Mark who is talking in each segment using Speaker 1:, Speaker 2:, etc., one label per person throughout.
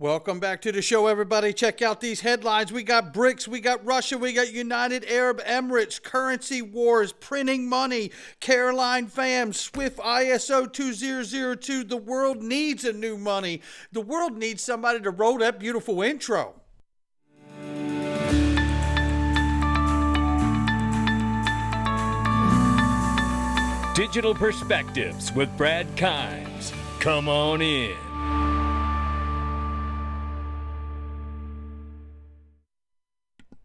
Speaker 1: Welcome back to the show, everybody. Check out these headlines. We got BRICS, we got Russia, we got United Arab Emirates, currency wars, printing money, Caroline Pham, Swift ISO 2002. The world needs a new money. The world needs somebody to roll that beautiful intro.
Speaker 2: Digital Perspectives with Brad Kimes. Come on in.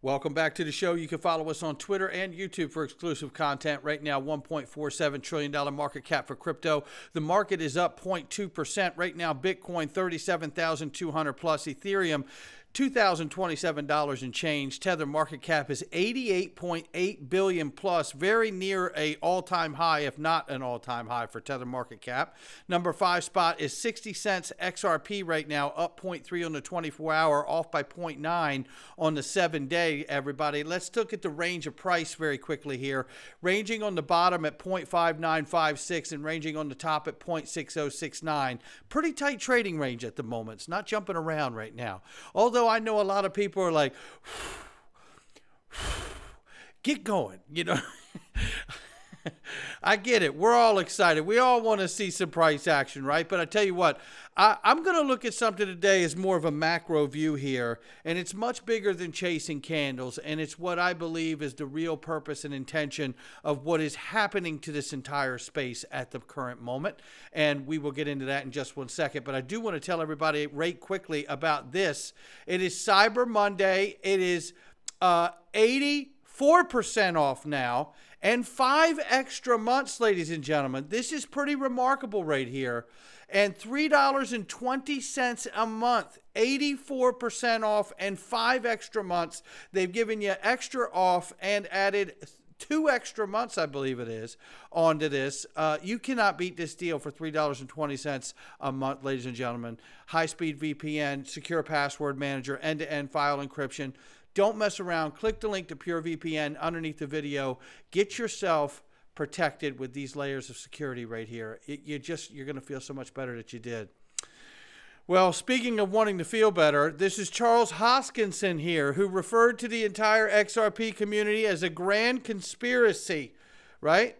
Speaker 1: Welcome back to the show. You can follow us on Twitter and YouTube for exclusive content. Right now, $1.47 trillion market cap for crypto. The market is up 0.2%. Right now, Bitcoin, 37,200 plus. Ethereum, $2,027 and change. Tether market cap is 88.8 billion plus, very near a all-time high, if not an all-time high for Tether market cap. Number 5 spot is 60 cents XRP right now, up 0.3 on the 24-hour, off by 0.9 on the 7-day, everybody. Let's look at the range of price very quickly here. Ranging on the bottom at 0.5956 and ranging on the top at 0.6069. Pretty tight trading range at the moment. It's not jumping around right now. Although I know a lot of people are like, get going, you know. I get it. We're all excited. We all want to see some price action, right? But I tell you what, I'm going to look at something today as more of a macro view here, and it's much bigger than chasing candles, and it's what I believe is the real purpose and intention of what is happening to this entire space at the current moment, and we will get into that in just one second. But I do want to tell everybody right quickly about this. It is Cyber Monday. It is 84% off now. And 5 extra months, ladies and gentlemen. This is pretty remarkable right here. And $3.20 a month, 84% off, and 5 extra months. They've given you extra off and added 2 extra months, I believe it is, onto this. You cannot beat this deal for $3.20 a month, ladies and gentlemen. High-speed VPN, secure password manager, end-to-end file encryption. Don't mess around. Click the link to Pure VPN underneath the video. Get yourself protected with these layers of security right here. You're going to feel so much better that you did. Well, speaking of wanting to feel better, this is Charles Hoskinson here, who referred to the entire XRP community as a grand conspiracy, right?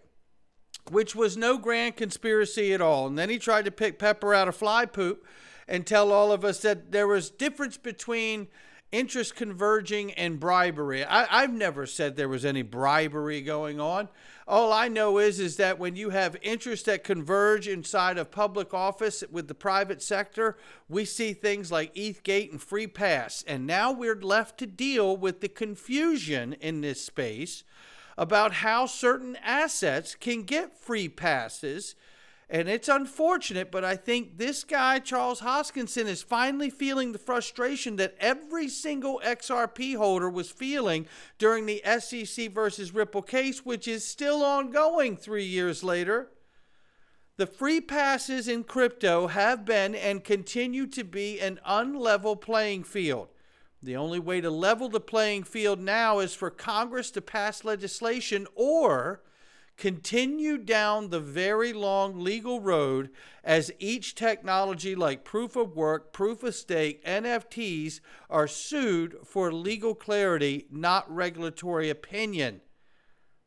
Speaker 1: Which was no grand conspiracy at all. And then he tried to pick pepper out of fly poop and tell all of us that there was difference between interest converging and bribery. I've never said there was any bribery going on. All I know is that when you have interests that converge inside of public office with the private sector, we see things like ETHgate and Free Pass. And now we're left to deal with the confusion in this space about how certain assets can get free passes. And it's unfortunate, but I think this guy, Charles Hoskinson, is finally feeling the frustration that every single XRP holder was feeling during the SEC versus Ripple case, which is still ongoing 3 years later. The free passes in crypto have been and continue to be an unlevel playing field. The only way to level the playing field now is for Congress to pass legislation or continue down the very long legal road as each technology like proof of work, proof of stake, NFTs are sued for legal clarity, not regulatory opinion,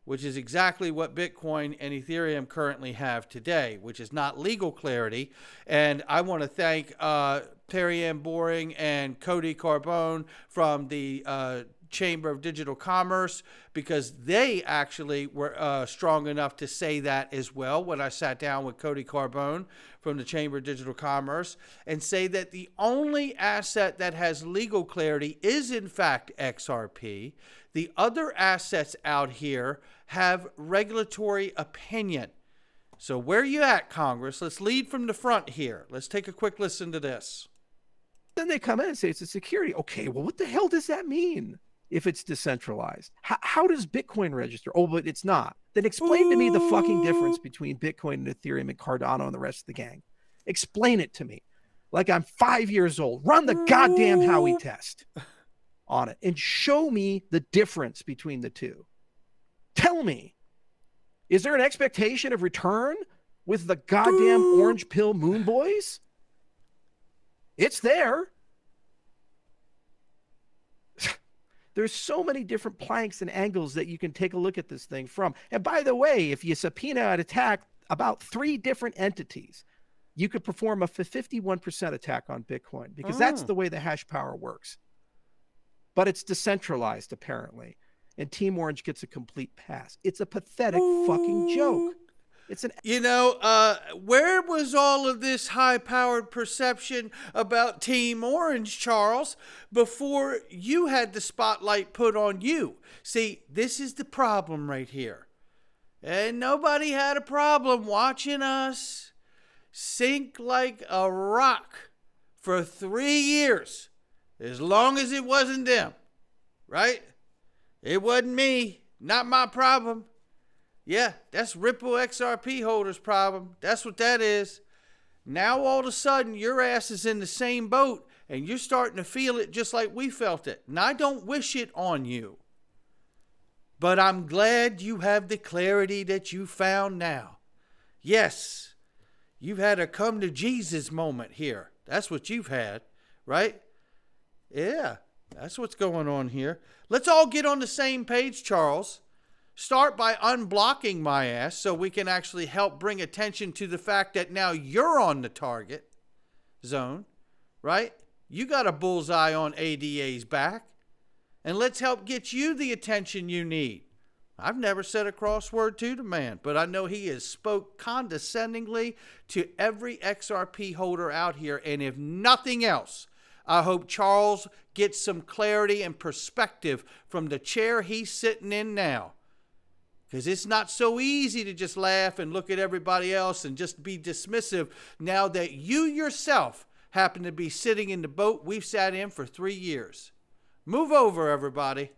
Speaker 1: which is exactly what Bitcoin and Ethereum currently have today, which is not legal clarity. And I want to thank Perry Ann Boring and Cody Carbone from the Chamber of Digital Commerce, because they actually were strong enough to say that as well when I sat down with Cody Carbone from the Chamber of Digital Commerce, and say that the only asset that has legal clarity is in fact XRP. The other assets out here have regulatory opinion. So where you at, Congress? Let's lead from the front here. Let's take a quick listen to this.
Speaker 3: Then they come in and say it's a security. Okay, well, what the hell does that mean? If it's decentralized, how does Bitcoin register? Oh, but it's not. Then explain to me the fucking difference between Bitcoin and Ethereum and Cardano and the rest of the gang. Explain it to me. Like I'm 5 years old. Run the goddamn Howey test on it and show me the difference between the two. Tell me, is there an expectation of return with the goddamn orange pill moon boys? It's there. There's so many different planks and angles that you can take a look at this thing from. And by the way, if you subpoena and attack about 3 different entities, you could perform a 51% attack on Bitcoin, because that's the way the hash power works. But it's decentralized, apparently. And Team Orange gets a complete pass. It's a pathetic fucking joke. It's an...
Speaker 1: Where was all of this high-powered perception about Team Orange, Charles, before you had the spotlight put on you? See, this is the problem right here. And nobody had a problem watching us sink like a rock for 3 years, as long as it wasn't them, right? It wasn't me, not my problem. Yeah, that's Ripple XRP holders' problem. That's what that is. Now all of a sudden your ass is in the same boat and you're starting to feel it just like we felt it. And I don't wish it on you. But I'm glad you have the clarity that you found now. Yes, you've had a come to Jesus moment here. That's what you've had, right? Yeah, that's what's going on here. Let's all get on the same page, Charles. Start by unblocking my ass so we can actually help bring attention to the fact that now you're on the target zone, right? You got a bullseye on ADA's back. And let's help get you the attention you need. I've never said a crossword to the man, but I know he has spoke condescendingly to every XRP holder out here. And if nothing else, I hope Charles gets some clarity and perspective from the chair he's sitting in now. Because it's not so easy to just laugh and look at everybody else and just be dismissive now that you yourself happen to be sitting in the boat we've sat in for 3 years. Move over, everybody.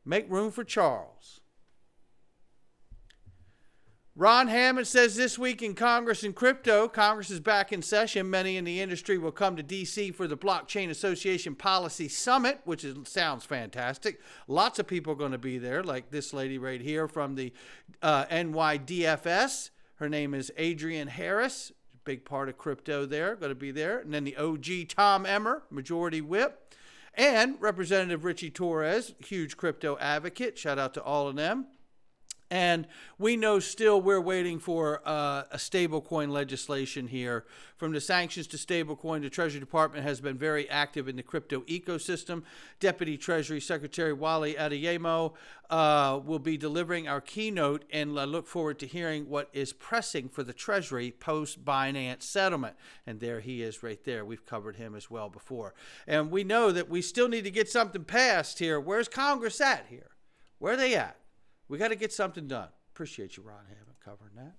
Speaker 1: Make room for Charles. Ron Hammond says this week in Congress and crypto, Congress is back in session. Many in the industry will come to D.C. for the Blockchain Association Policy Summit, which sounds fantastic. Lots of people are going to be there, like this lady right here from the NYDFS. Her name is Adrienne Harris, big part of crypto there, going to be there. And then the OG Tom Emmer, Majority Whip. And Representative Richie Torres, huge crypto advocate. Shout out to all of them. And we know still we're waiting for a stablecoin legislation here. From the sanctions to stablecoin, the Treasury Department has been very active in the crypto ecosystem. Deputy Treasury Secretary Wally Adeyemo will be delivering our keynote, and I look forward to hearing what is pressing for the Treasury post-Binance settlement. And there he is right there. We've covered him as well before. And we know that we still need to get something passed here. Where's Congress at here? Where are they at? We got to get something done. Appreciate you, Ron Hammond, covering that.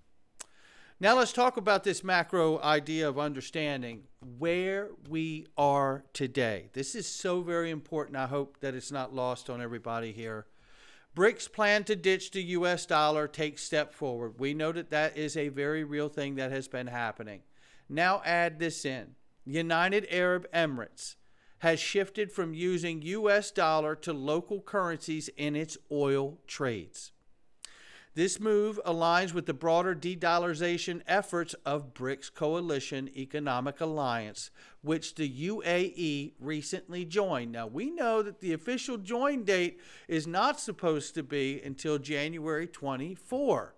Speaker 1: Now let's talk about this macro idea of understanding where we are today. This is so very important. I hope that it's not lost on everybody here. BRICS plan to ditch the U.S. dollar, take step forward. We know that that is a very real thing that has been happening. Now add this in. United Arab Emirates has shifted from using U.S. dollar to local currencies in its oil trades. This move aligns with the broader de-dollarization efforts of BRICS Coalition Economic Alliance, which the UAE recently joined. Now, we know that the official join date is not supposed to be until January 24.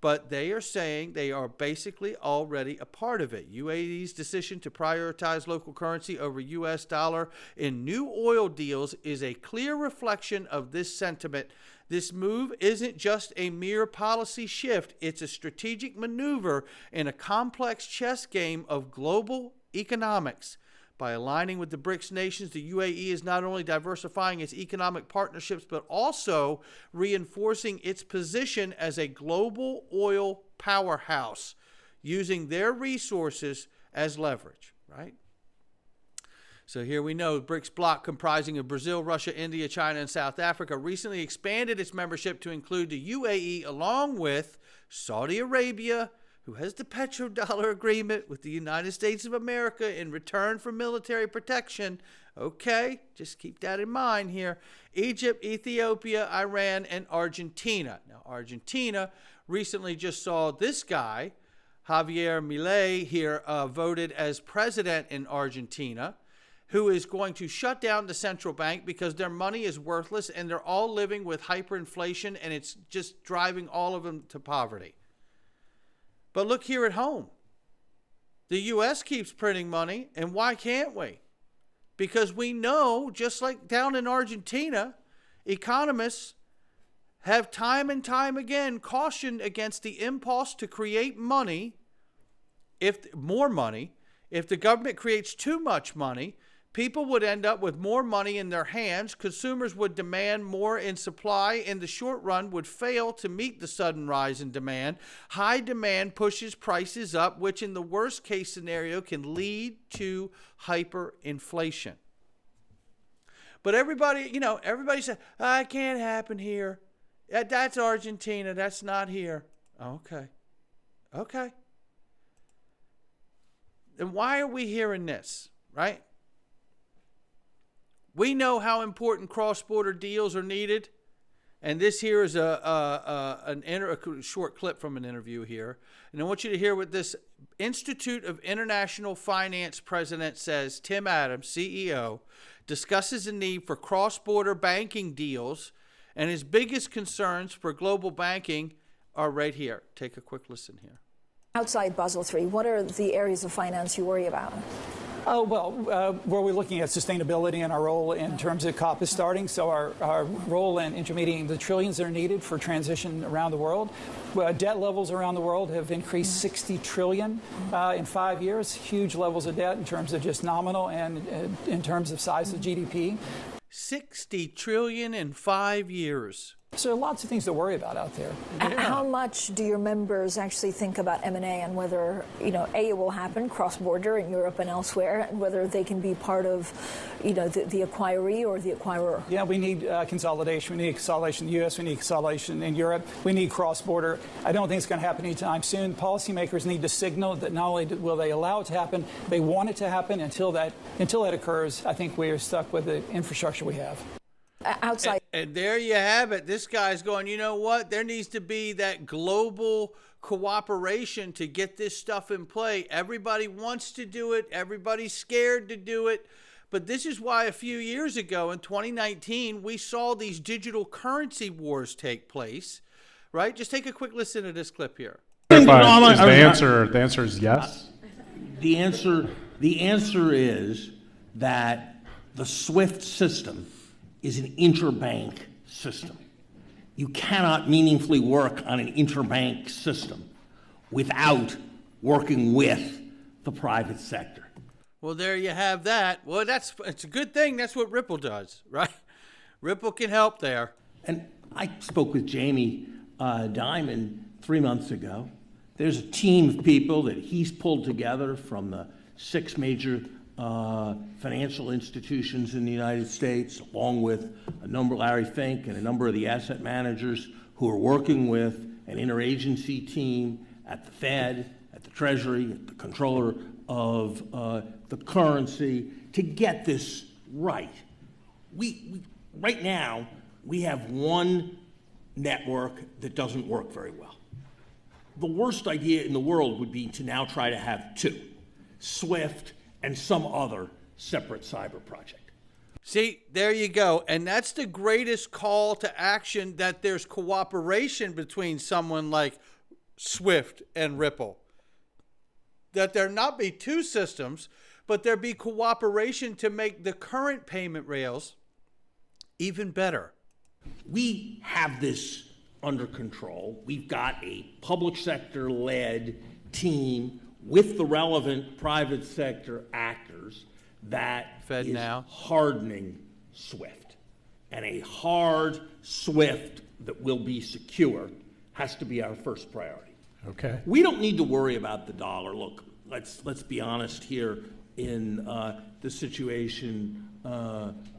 Speaker 1: But they are saying they are basically already a part of it. UAE's decision to prioritize local currency over U.S. dollar in new oil deals is a clear reflection of this sentiment. This move isn't just a mere policy shift. It's a strategic maneuver in a complex chess game of global economics. By aligning with the BRICS nations, the UAE is not only diversifying its economic partnerships, but also reinforcing its position as a global oil powerhouse, using their resources as leverage, right? So here we know BRICS bloc comprising of Brazil, Russia, India, China, and South Africa recently expanded its membership to include the UAE along with Saudi Arabia, who has the petrodollar agreement with the United States of America in return for military protection. Okay, just keep that in mind here. Egypt, Ethiopia, Iran, and Argentina. Now, Argentina recently just saw this guy, Javier Milei, here voted as president in Argentina. who is going to shut down the central bank because their money is worthless and they're all living with hyperinflation and it's just driving all of them to poverty. But look here at home. The U.S. keeps printing money, and why can't we? Because we know, just like down in Argentina, economists have time and time again cautioned against the impulse to create money, more money. If the government creates too much money, people would end up with more money in their hands. Consumers would demand more in supply. In the short run, would fail to meet the sudden rise in demand. High demand pushes prices up, which in the worst case scenario can lead to hyperinflation. But everybody, everybody said, it can't happen here. That's Argentina. That's not here. Okay. Then why are we hearing this, right? We know how important cross-border deals are needed. And this here is a short clip from an interview here. And I want you to hear what this Institute of International Finance president says. Tim Adams, CEO, discusses the need for cross-border banking deals. And his biggest concerns for global banking are right here. Take a quick listen here.
Speaker 4: Outside Basel III, what are the areas of finance you worry about?
Speaker 5: Oh, well, where we're looking at sustainability and our role in terms of COP is starting. So our role in intermediating the trillions that are needed for transition around the world. Debt levels around the world have increased 60 trillion in 5 years. Huge levels of debt in terms of just nominal and in terms of size of GDP.
Speaker 1: 60 trillion in 5 years.
Speaker 5: So there are lots of things to worry about out there.
Speaker 4: Yeah. How much do your members actually think about M&A and whether, A, it will happen cross-border in Europe and elsewhere, and whether they can be part of, the acquiree or the acquirer?
Speaker 5: Yeah, we need consolidation. We need consolidation in the U.S. We need consolidation in Europe. We need cross-border. I don't think it's going to happen anytime soon. Policymakers need to signal that not only will they allow it to happen, they want it to happen. Until that occurs, I think we are stuck with the infrastructure we have.
Speaker 4: Outside.
Speaker 1: And there you have it. This guy's going, you know what? There needs to be that global cooperation to get this stuff in play. Everybody wants to do it. Everybody's scared to do it. But this is why a few years ago in 2019, we saw these digital currency wars take place, right? Just take a quick listen to this clip here.
Speaker 6: Is the answer is yes?
Speaker 7: The answer is that the SWIFT system is an interbank system. You cannot meaningfully work on an interbank system without working with the private sector.
Speaker 1: Well, there you have that. Well, it's a good thing. That's what Ripple does, right? Ripple can help there.
Speaker 7: And I spoke with Jamie Dimon 3 months ago. There's a team of people that he's pulled together from the 6 major financial institutions in the United States, along with Larry Fink and a number of the asset managers who are working with an interagency team at the Fed, at the Treasury, at the controller of the currency to get this right. We right now, we have one network that doesn't work very well. The worst idea in the world would be to now try to have 2, SWIFT and some other separate cyber project.
Speaker 1: See, there you go. And that's the greatest call to action, that there's cooperation between someone like SWIFT and Ripple. That there not be 2 systems, but there be cooperation to make the current payment rails even better.
Speaker 7: We have this under control. We've got a public sector-led team with the relevant private sector actors that
Speaker 1: Fed
Speaker 7: is
Speaker 1: now
Speaker 7: hardening SWIFT. And a hard SWIFT that will be secure has to be our first priority.
Speaker 6: Okay.
Speaker 7: We don't need to worry about the dollar. Look, let's be honest here in the situation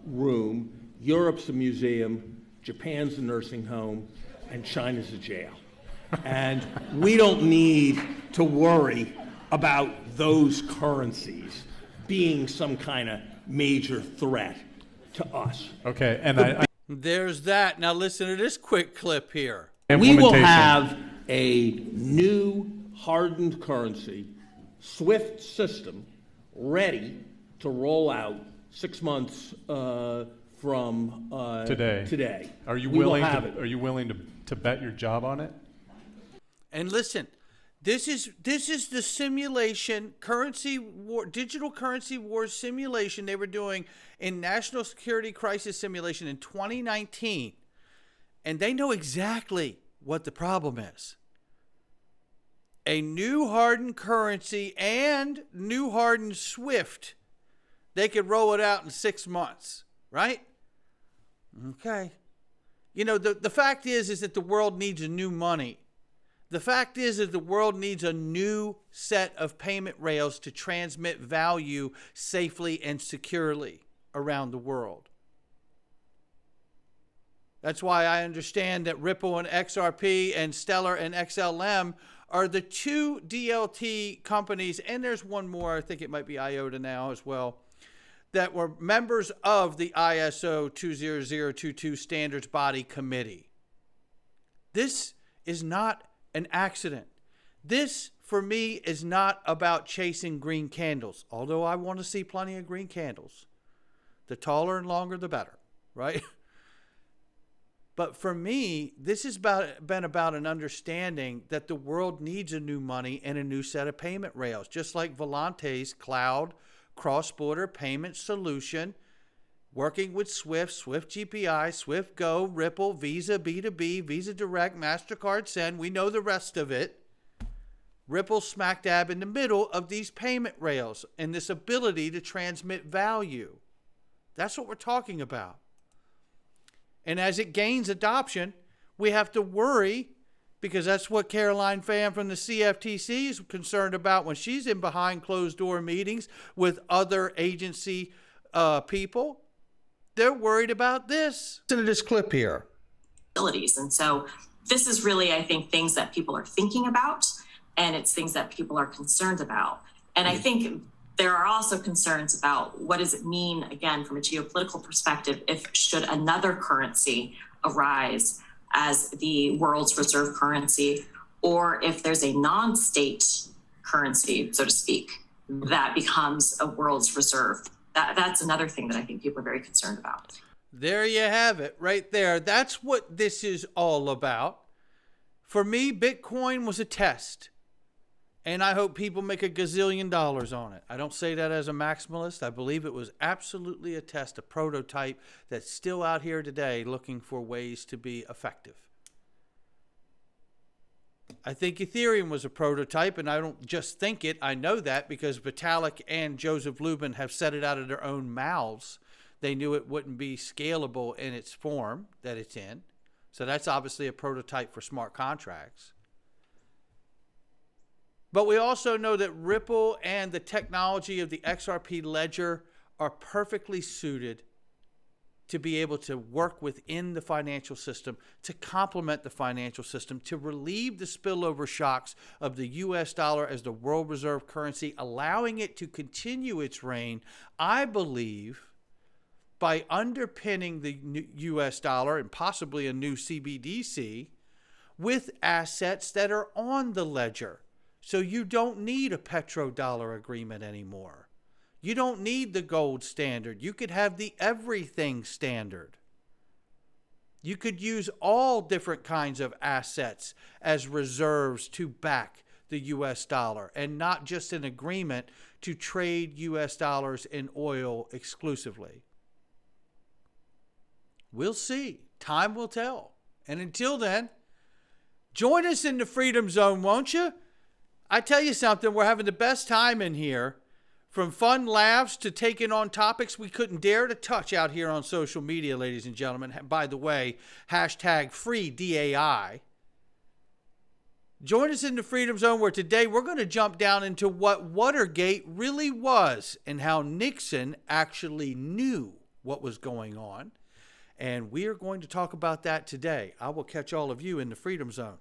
Speaker 7: room. Europe's a museum, Japan's a nursing home, and China's a jail. And we don't need to worry about those currencies being some kind of major threat to us.
Speaker 6: Okay, and
Speaker 1: There's that. Now listen to this quick clip here.
Speaker 7: We will have a new hardened currency SWIFT system ready to roll out 6 months from
Speaker 6: today. Are you
Speaker 7: We will
Speaker 6: willing
Speaker 7: have
Speaker 6: to?
Speaker 7: it.
Speaker 6: Are you willing to bet your job on it?
Speaker 1: And listen, this is the simulation currency war, digital currency war simulation they were doing in national security crisis simulation in 2019, and they know exactly what the problem is. A new hardened currency and new hardened SWIFT, they could roll it out in 6 months, right? Okay. You know, the fact is that the world needs a new money. The fact is that the world needs a new set of payment rails to transmit value safely and securely around the world. That's why I understand that Ripple and XRP and Stellar and XLM are the two DLT companies, and there's one more, I think it might be IOTA now as well, that were members of the ISO 20022 Standards Body Committee. This is not an accident. This, for me, is not about chasing green candles, although I want to see plenty of green candles. The taller and longer, the better, right? But for me, this has been about an understanding that the world needs a new money and a new set of payment rails, just like Volante's cloud cross-border payment solution, working with SWIFT, SWIFT GPI, SWIFT Go, Ripple, Visa B2B, Visa Direct, MasterCard Send. We know the rest of it. Ripple smack dab in the middle of these payment rails and this ability to transmit value. That's what we're talking about. And as it gains adoption, we have to worry, because that's what Caroline Pham from the CFTC is concerned about when she's in behind closed door meetings with other agency people. They're worried about this. Listen to this clip here.
Speaker 8: And so this is really, I think, things that people are thinking about, and it's things that people are concerned about. And I think there are also concerns about what does it mean, again, from a geopolitical perspective, if should another currency arise as the world's reserve currency, or if there's a non-state currency, so to speak, that becomes a world's reserve. That's another thing that I think people are very concerned about.
Speaker 1: There you have it right there. That's what this is all about. For me, Bitcoin was a test. And I hope people make $1 gazillion on it. I don't say that as a maximalist. I believe it was absolutely a test, a prototype that's still out here today looking for ways to be effective. I think Ethereum was a prototype, and I don't just think it. I know that because Vitalik and Joseph Lubin have said it out of their own mouths. They knew it wouldn't be scalable in its form that it's in. So that's obviously a prototype for smart contracts. But we also know that Ripple and the technology of the XRP ledger are perfectly suited to be able to work within the financial system, to complement the financial system, to relieve the spillover shocks of the US dollar as the world reserve currency, allowing it to continue its reign, I believe, by underpinning the US dollar and possibly a new CBDC with assets that are on the ledger. So you don't need a petrodollar agreement anymore. You don't need the gold standard. You could have the everything standard. You could use all different kinds of assets as reserves to back the US dollar, and not just an agreement to trade US dollars in oil exclusively. We'll see. Time will tell. And until then, join us in the Freedom Zone, won't you? I tell you something, we're having the best time in here, from fun laughs to taking on topics we couldn't dare to touch out here on social media, ladies and gentlemen. By the way, hashtag free DAI. Join us in the Freedom Zone, where today we're going to jump down into what Watergate really was and how Nixon actually knew what was going on. And we are going to talk about that today. I will catch all of you in the Freedom Zone.